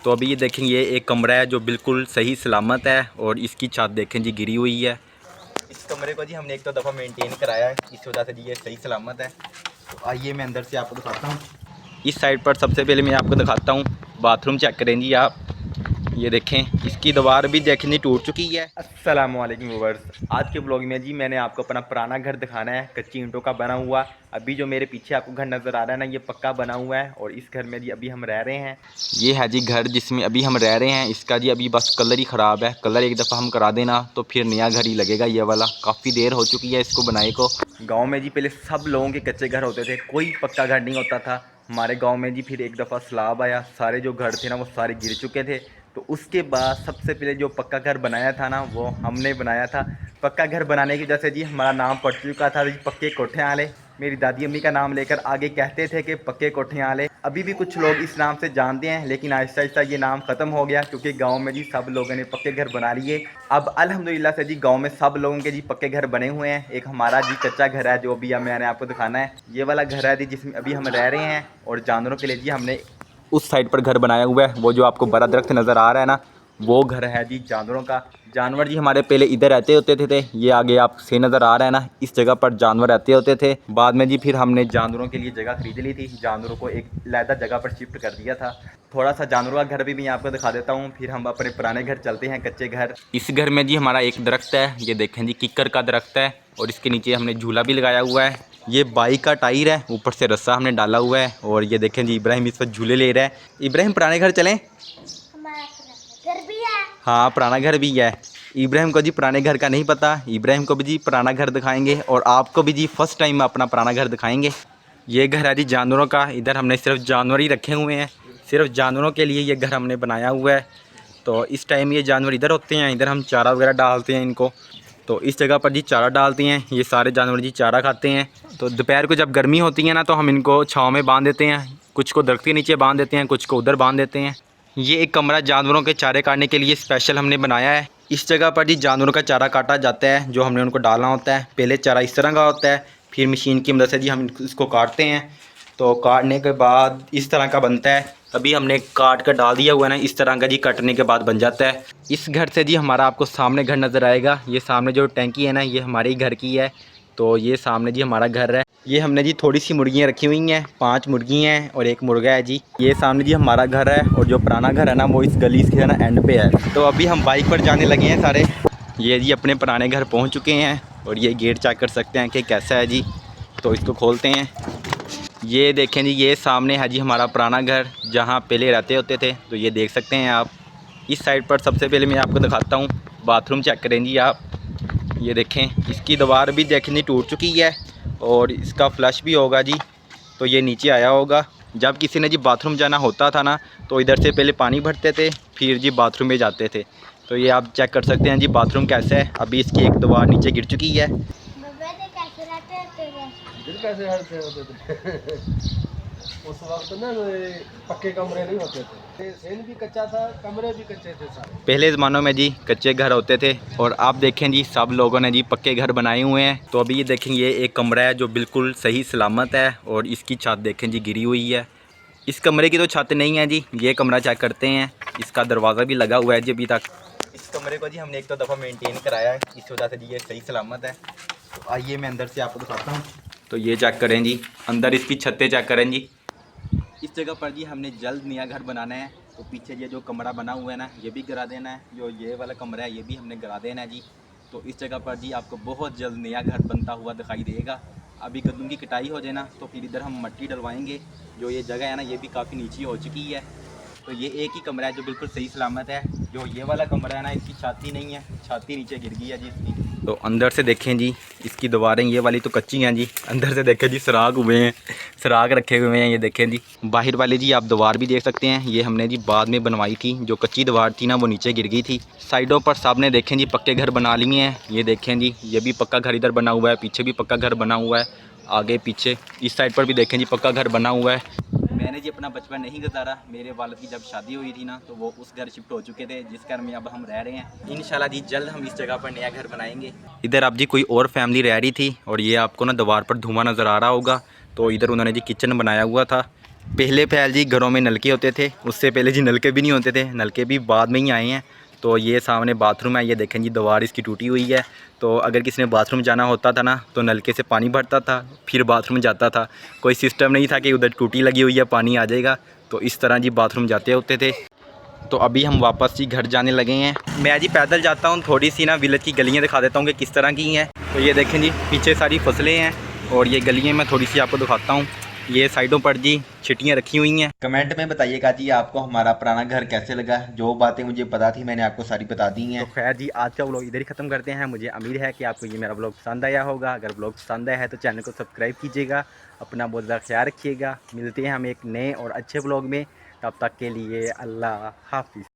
तो अभी ये देखें, ये एक कमरा है जो बिल्कुल सही सलामत है और इसकी छत देखें जी गिरी हुई है। इस कमरे को जी हमने एक तो दफ़ा मेंटेन कराया है, इस वजह से जी ये सही सलामत है। तो आइए मैं अंदर से आपको दिखाता हूँ। इस साइड पर सबसे पहले मैं आपको दिखाता हूँ बाथरूम। चेक करें जी आप, ये देखें इसकी दीवार भी देखें जी टूट चुकी है। अस्सलाम वालेकुम व्यूअर्स, आज के ब्लॉग में जी मैंने आपको अपना पुराना घर दिखाना है, कच्ची ईंटों का बना हुआ। अभी जो मेरे पीछे आपको घर नज़र आ रहा है ना, ये पक्का बना हुआ है और इस घर में जी अभी हम रह रहे हैं। ये है जी घर जिसमें अभी हम रह रहे हैं। इसका जी अभी बस कलर ही ख़राब है, कलर एक दफ़ा हम करा देना तो फिर नया घर ही लगेगा ये वाला। काफ़ी देर हो चुकी है इसको बनाए को। गाँव में जी पहले सब लोगों के कच्चे घर होते थे, कोई पक्का घर नहीं होता था हमारे गांव में जी। फिर एक दफ़ा सैलाब आया, सारे जो घर थे ना वो सारे गिर चुके थे। तो उसके बाद सबसे पहले जो पक्का घर बनाया था ना वो हमने बनाया था। पक्का घर बनाने की वजह से जी हमारा नाम पड़ चुका था जी पक्के कोठे वाले। मेरी दादी अम्मी का नाम लेकर आगे कहते थे कि पक्के कोठे वाले। अभी भी कुछ लोग इस नाम से जानते हैं, लेकिन आहिस्ता आहिस्ता ये नाम ख़त्म हो गया क्योंकि गांव में जी सब लोगों ने पक्के घर बना लिए। अब अल्हम्दुलिल्लाह से जी गांव में सब लोगों के जी पक्के घर बने हुए हैं। एक हमारा जी कच्चा घर है जो अभी मैंने आपको दिखाना है, ये वाला घर है जी जिसमें अभी हम रह रहे हैं। और जानवरों के लिए जी हमने उस साइड पर घर बनाया हुआ है। वो जो आपको बड़ा दरख्त नज़र आ रहा है ना, वो घर है जी जानवरों का। जानवर जी हमारे पहले इधर रहते होते थे। ये आगे आप से नज़र आ रहा है ना, इस जगह पर जानवर रहते होते थे। बाद में जी फिर हमने जानवरों के लिए जगह खरीद ली थी, जानवरों को एक अलहदा जगह पर शिफ्ट कर दिया था। थोड़ा सा जानवरों का घर भी मैं आपको दिखा देता हूँ, फिर हम अपने पुराने घर चलते हैं, कच्चे घर। इस घर में जी हमारा एक दरख्त है, ये देखें जी किक्कर का दरख्त है और इसके नीचे हमने झूला भी लगाया हुआ है। ये बाइक का टायर है, ऊपर से रस्सा हमने डाला हुआ है। और ये देखें जी इब्राहिम इस वक्त झूले ले रहा है। इब्राहिम पुराने घर चलें? घर भी है। हाँ पुराना घर भी है। इब्राहिम को जी पुराने घर का नहीं पता, इब्राहिम को भी जी पुराना घर दिखाएंगे और आपको भी जी फर्स्ट टाइम अपना पुराना घर दिखाएंगे। ये घर है जी जानवरों का, इधर हमने सिर्फ जानवर ही रखे हुए हैं, सिर्फ जानवरों के लिए ये घर हमने बनाया हुआ है। तो इस टाइम ये जानवर इधर होते हैं, इधर हम चारा वगैरह डालते हैं इनको। तो इस जगह पर जी चारा डालते हैं, ये सारे जानवर जी चारा खाते हैं। तो दोपहर को जब गर्मी होती है ना तो हम इनको छाँव में बांध देते हैं, कुछ को दरख्त के नीचे बांध देते हैं, कुछ को उधर बांध देते हैं। ये एक कमरा जानवरों के चारे काटने के लिए स्पेशल हमने बनाया है। इस जगह पर जी जानवरों का चारा काटा जाता है, जो हमने उनको डालना होता है। पहले चारा इस तरह का होता है, फिर मशीन की मदद से जी हम इसको काटते हैं। तो काटने के बाद इस तरह का बनता है। अभी हमने काट कर डाल दिया हुआ है ना, इस तरह का जी कटने के बाद बन जाता है। इस घर से जी हमारा आपको सामने घर नज़र आएगा। ये सामने जो टैंकी है ना, ये हमारे ही घर की है। तो ये सामने जी हमारा घर है। ये हमने जी थोड़ी सी मुर्गियाँ रखी हुई हैं, 5 मुर्गी हैं और एक मुर्गा है जी। ये सामने जी हमारा घर है और जो पुराना घर है ना वो इस गली से है ना एंड पे है। तो अभी हम बाइक पर जाने लगे हैं सारे। ये जी अपने पुराने घर पहुंच चुके हैं और ये गेट चेक कर सकते हैं कि कैसा है जी। तो इसको खोलते हैं। ये देखें जी, ये सामने है जी हमारा पुराना घर जहाँ पहले रहते होते थे। तो ये देख सकते हैं आप। इस साइड पर सबसे पहले मैं आपको दिखाता हूँ बाथरूम। चेक करें जी आप, ये देखें इसकी दीवार भी देखें जी टूट चुकी है और इसका फ्लश भी होगा जी। तो ये नीचे आया होगा। जब किसी ने जी बाथरूम जाना होता था ना तो इधर से पहले पानी भरते थे, फिर जी बाथरूम में जाते थे। तो ये आप चेक कर सकते हैं जी बाथरूम कैसा है। अभी इसकी एक दीवार नीचे गिर चुकी है। कैसे रहते थे उस वक्त ना, पक्के कमरे नहीं होते थे, सेन भी कच्चा था, कमरे भी कच्चे थे सारे। पहले ज़मानों में जी कच्चे घर होते थे और आप देखें जी सब लोगों ने जी पक्के घर बनाए हुए हैं। तो अभी ये देखें, ये एक कमरा है जो बिल्कुल सही सलामत है और इसकी छत देखें जी गिरी हुई है। इस कमरे की तो छत नहीं है जी, ये कमरा चेक करते हैं। इसका दरवाज़ा भी लगा हुआ है जी अभी तक। इस कमरे को जी हमने एक तो दफ़ा मेंटेन कराया है, इस वजह से जी ये सही सलामत है। तो आइए मैं अंदर से आपको दिखाता हूँ। तो ये चेक करें जी, अंदर इसकी छतें चेक करें जी। इस जगह पर जी हमने जल्द नया घर बनाना है। तो पीछे ये जो कमरा बना हुआ है ना, ये भी गिरा देना है। जो ये वाला कमरा है ये भी हमने गिरा देना है जी। तो इस जगह पर जी आपको बहुत जल्द नया घर बनता हुआ दिखाई देगा। अभी कद्दू की कटाई हो जाए ना तो फिर इधर हम मिट्टी डलवाएंगे। जो ये जगह है ना ये भी काफ़ी नीची हो चुकी है। तो ये एक ही कमरा है जो बिल्कुल सही सलामत है। जो ये वाला कमरा है ना, इसकी छाती नहीं है, छाती नीचे गिर गई है जी इसकी। तो अंदर से देखें जी, इसकी दीवारें ये वाली तो कच्ची हैं जी। अंदर से देखें जी सुराख हुए हैं, सुराख रखे हुए हैं। ये देखें जी बाहर वाली जी आप दीवार भी देख सकते हैं। ये हमने जी बाद में बनवाई थी, जो कच्ची दीवार थी ना वो नीचे गिर गई थी। साइडों पर सामने देखें जी पक्के घर बना लिए हैं। ये देखें जी, ये भी पक्का घर इधर बना हुआ है, पीछे भी पक्का घर बना हुआ है, आगे पीछे इस साइड पर भी देखें जी पक्का घर बना हुआ है। मैंने जी अपना बचपन नहीं गुजारा। मेरे वालिद की जब शादी हुई थी ना तो वो उस घर शिफ्ट हो चुके थे, जिस घर में अब हम रह रहे हैं। इंशाल्लाह जी जल्द हम इस जगह पर नया घर बनाएंगे। इधर अब जी कोई और फैमिली रह रही थी और ये आपको ना दीवार पर धुआं नज़र आ रहा होगा। तो इधर उन्होंने जी किचन बनाया हुआ था। पहले पहल जी घरों में नलके होते थे, उससे पहले जी नलके भी नहीं होते थे, नलके भी बाद में ही आए हैं। तो ये सामने बाथरूम है, ये देखें जी दीवार इसकी टूटी हुई है। तो अगर किसी ने बाथरूम जाना होता था ना तो नलके से पानी भरता था फिर बाथरूम जाता था, कोई सिस्टम नहीं था कि उधर टूटी लगी हुई है पानी आ जाएगा। तो इस तरह जी बाथरूम जाते होते थे। तो अभी हम वापस जी घर जाने लगे हैं। मैं जी पैदल जाता हूँ, थोड़ी सी ना विलेज की गलियाँ दिखा देता हूँ कि किस तरह की हैं। तो ये देखें जी पीछे सारी फसलें हैं और ये गलियाँ मैं थोड़ी सी आपको दिखाता हूँ। ये साइडों पर जी छिटियाँ रखी हुई हैं। कमेंट में बताइएगा जी आपको हमारा पुराना घर कैसे लगा। जो बातें मुझे पता थी मैंने आपको सारी बता दी हैं। तो खैर जी आज का व्लॉग इधर ही ख़त्म करते हैं। मुझे उम्मीद है कि आपको ये मेरा व्लॉग पसंद आया होगा। अगर व्लॉग पसंद आया है तो चैनल को सब्सक्राइब कीजिएगा। अपना बहुत ज़्यादा ख्याल रखिएगा। मिलते हैं हम एक नए और अच्छे व्लॉग में, तब तक के लिए अल्लाह हाफिज़।